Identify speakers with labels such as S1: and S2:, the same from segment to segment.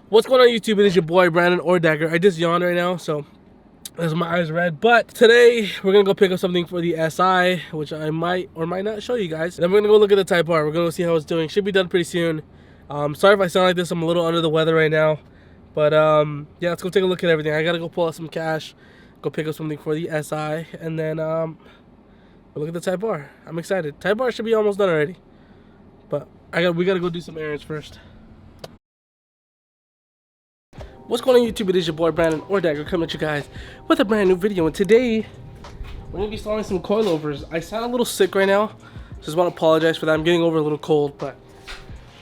S1: What's going on YouTube? It is your boy Brandon or Dagger. I just yawned right now, so that's my eyes red. But today we're gonna go pick up something for the SI, which I might or might not show you guys. Then we're gonna go look at the Type R. We're gonna see how it's doing. Should be done pretty soon. Sorry if I sound like this. I'm a little under the weather right now, but yeah, let's go take a look at everything. I gotta go pull out some cash, go pick up something for the SI, and then we'll look at the Type R. I'm excited. Type R should be almost done already, but we gotta go do some errands first. What's going on YouTube? It is your boy Brandon or Dagger coming at you guys with a brand new video, and today we're gonna be installing some coilovers. I sound a little sick right now, just want to apologize for that. I'm getting over a little cold, but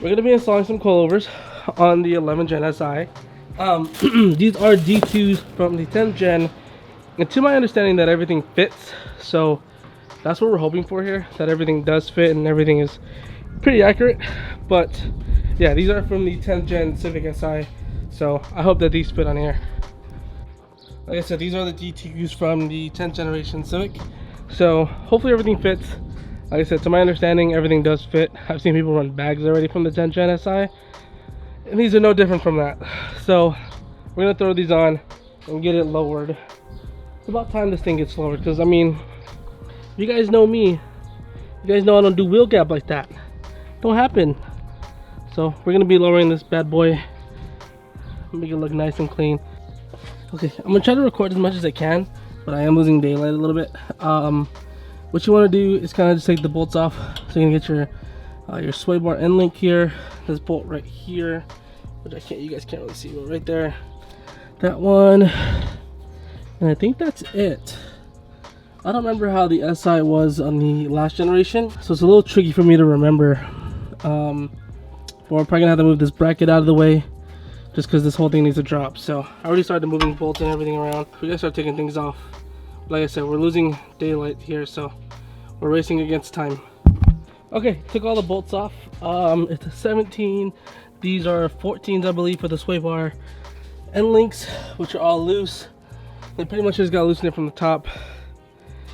S1: we're gonna be installing some coilovers on the 11 Gen SI. These are D2s from the 10th Gen, and to my understanding that everything fits, so that's what we're hoping for here, that everything does fit and everything is pretty accurate. But yeah, these are from the 10th Gen Civic SI. So I hope that these fit on here. Like I said, these are the D2s from the 10th generation Civic. So hopefully everything fits. Like I said, to my understanding, everything does fit. I've seen people run bags already from the 10th gen SI, and these are no different from that. So we're gonna throw these on and get it lowered. It's about time this thing gets lowered, because I mean, you guys know me. You guys know I don't do wheel gap like that. Don't happen. So we're gonna be lowering this bad boy. Make it look nice and clean. Okay, I'm gonna try to record as much as I can, but I am losing daylight a little bit. What you want to do is kind of just take the bolts off, so you can get your sway bar end link here. This bolt right here, which you guys can't really see, but right there, that one, and I think that's it. I don't remember how the SI was on the last generation, so it's a little tricky for me to remember. But we're probably gonna have to move this bracket out of the way, just because this whole thing needs to drop. So I already started moving bolts and everything around. We gotta start taking things off. Like I said, we're losing daylight here, so we're racing against time. Okay, took all the bolts off. It's a 17. These are 14s, I believe, for the sway bar end links, which are all loose. They pretty much just got to loosen it from the top,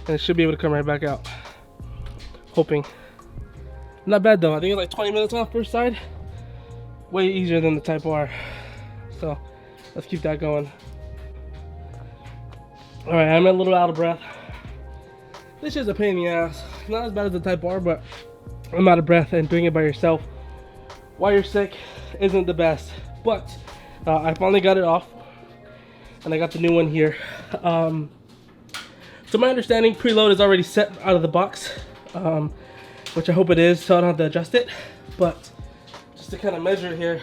S1: and it should be able to come right back out. Hoping. Not bad though. I think it's like 20 minutes off per side. Way easier than the Type R. So let's keep that going. All right, I'm a little out of breath. This is a pain in the ass. Not as bad as the Type R, but I'm out of breath, and doing it by yourself while you're sick isn't the best. But I finally got it off, and I got the new one here. To my understanding, preload is already set out of the box, which I hope it is, so I don't have to adjust it. But just to kind of measure it here,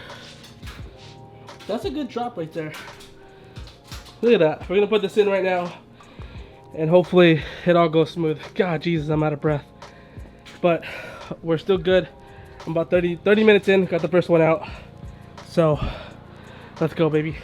S1: that's a good drop right there. Look at that. We're gonna put this in right now, and hopefully it all goes smooth. God, Jesus, I'm out of breath, but we're still good. I'm about 30 minutes in, got the first one out, so let's go, baby.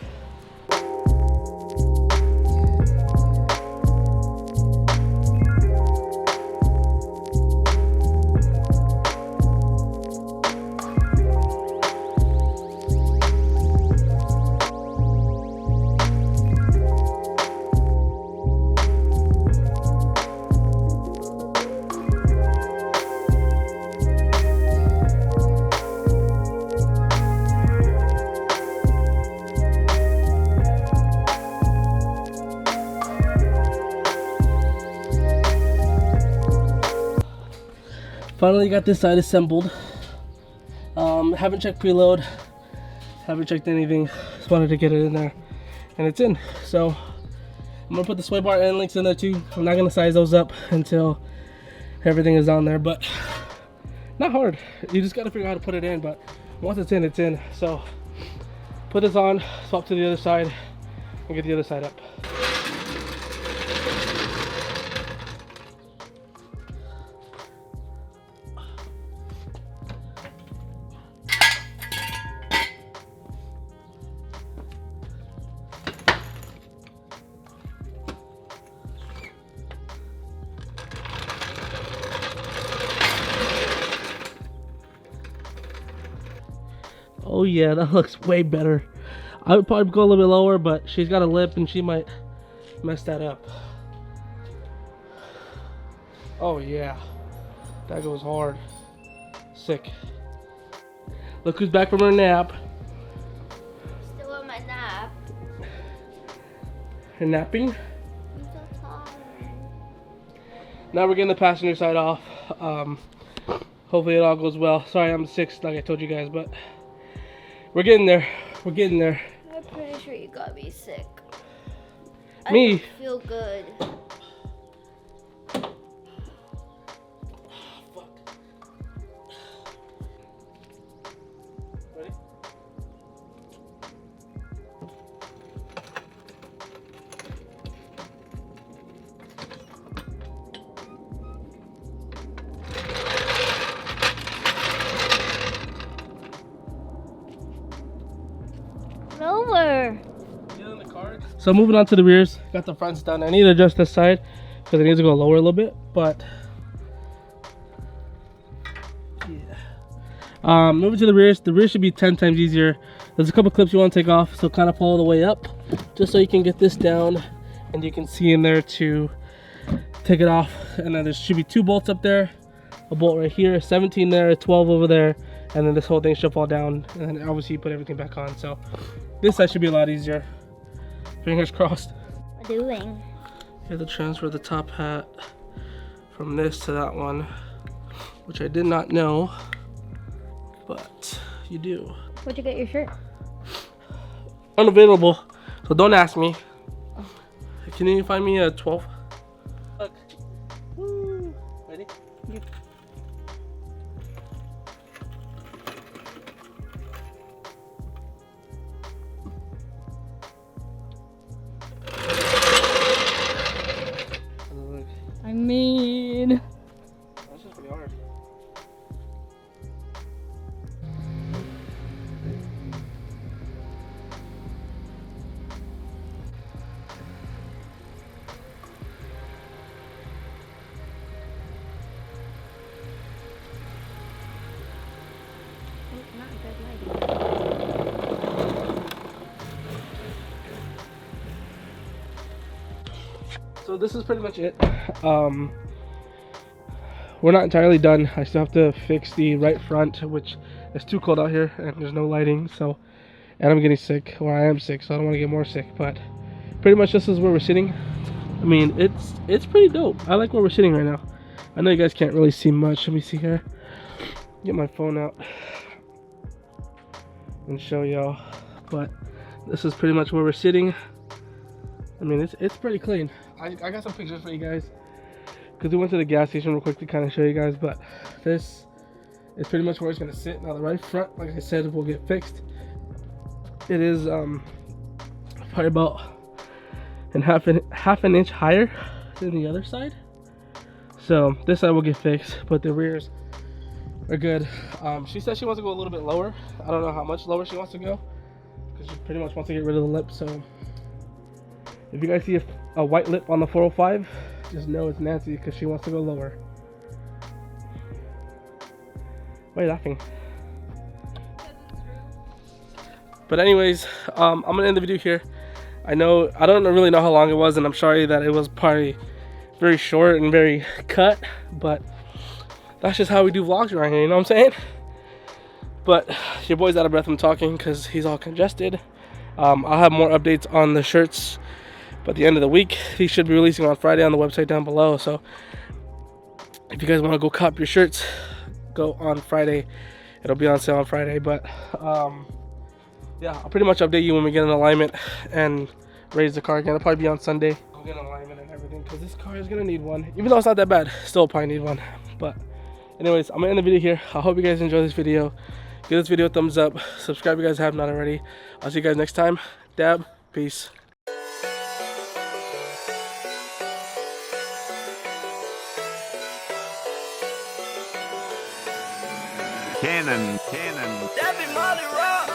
S1: Finally got this side assembled. Haven't checked preload, haven't checked anything. Just wanted to get it in there, and it's in. So I'm gonna put the sway bar end links in there too. I'm not gonna size those up until everything is on there, but not hard. You just gotta figure out how to put it in, but once it's in, it's in. So put this on, swap to the other side, and get the other side up. Oh yeah, that looks way better. I would probably go a little bit lower, but she's got a lip and she might mess that up. Oh yeah, that goes hard. Sick. Look who's back from her nap. and napping.
S2: I'm so tired.
S1: Now we're getting the passenger side off. Hopefully it all goes well. Sorry I'm sick like I told you guys, but we're getting there. We're getting there.
S2: I'm pretty sure you got me sick.
S1: Me?
S2: I don't feel good.
S1: Ready?
S2: Over.
S1: So moving on to the rears, got the fronts done. I need to adjust this side because it needs to go lower a little bit, but yeah. Moving to the rear should be 10 times easier. There's a couple clips you want to take off, so kind of follow the way up, just so you can get this down, and you can see in there to take it off. And then there should be 2 bolts up there, a bolt right here, 17 there, 12 over there, and then this whole thing should fall down, and then obviously you put everything back on. So this side should be a lot easier. Fingers crossed.
S2: What are you doing?
S1: You have to transfer the top hat from this to that one, which I did not know, but you do.
S2: Where'd you get your shirt?
S1: Unavailable, so don't ask me. Can you find me a 12? Look. Woo. Ready?
S2: Yep. I mean,
S1: that's just pretty hard.
S2: not good lighting.
S1: So this is pretty much it. We're not entirely done. I still have to fix the right front, which is too cold out here and there's no lighting. So, and I'm getting sick, or I am sick, so I don't want to get more sick. But pretty much this is where we're sitting. I mean, it's pretty dope. I like where we're sitting right now. I know you guys can't really see much. Let me see here. Get my phone out and show y'all. But this is pretty much where we're sitting. I mean, it's pretty clean. I got some pictures for you guys because we went to the gas station real quick to kind of show you guys. But this is pretty much where it's gonna sit. Now the right front, like I said, will get fixed. It is probably about half an inch higher than the other side. So this side will get fixed, but the rears are good. She said she wants to go a little bit lower. I don't know how much lower she wants to go because she pretty much wants to get rid of the lip. So if you guys see a white lip on the 405, just know it's Nancy because she wants to go lower. Why are you laughing? But anyways, I'm gonna end the video here. I don't really know how long it was, and I'm sorry that it was probably very short and very cut, but that's just how we do vlogs around here, you know what I'm saying? But your boy's out of breath from talking because he's all congested. I'll have more updates on the shirts by the end of the week. These should be releasing on Friday on the website down below, so if you guys want to go cop your shirts, go on Friday. It'll be on sale on Friday. But yeah, I'll pretty much update you when we get an alignment and raise the car again. It'll probably be on Sunday. I'll get an alignment and everything because this car is gonna need one. Even though it's not that bad, still probably need one. But anyways, I'm gonna end the video here. I hope you guys enjoy this video. Give this video a thumbs up. Subscribe if you guys have not already. I'll see you guys next time. Dab, peace.
S3: Cannon.
S4: That be Molly Rock.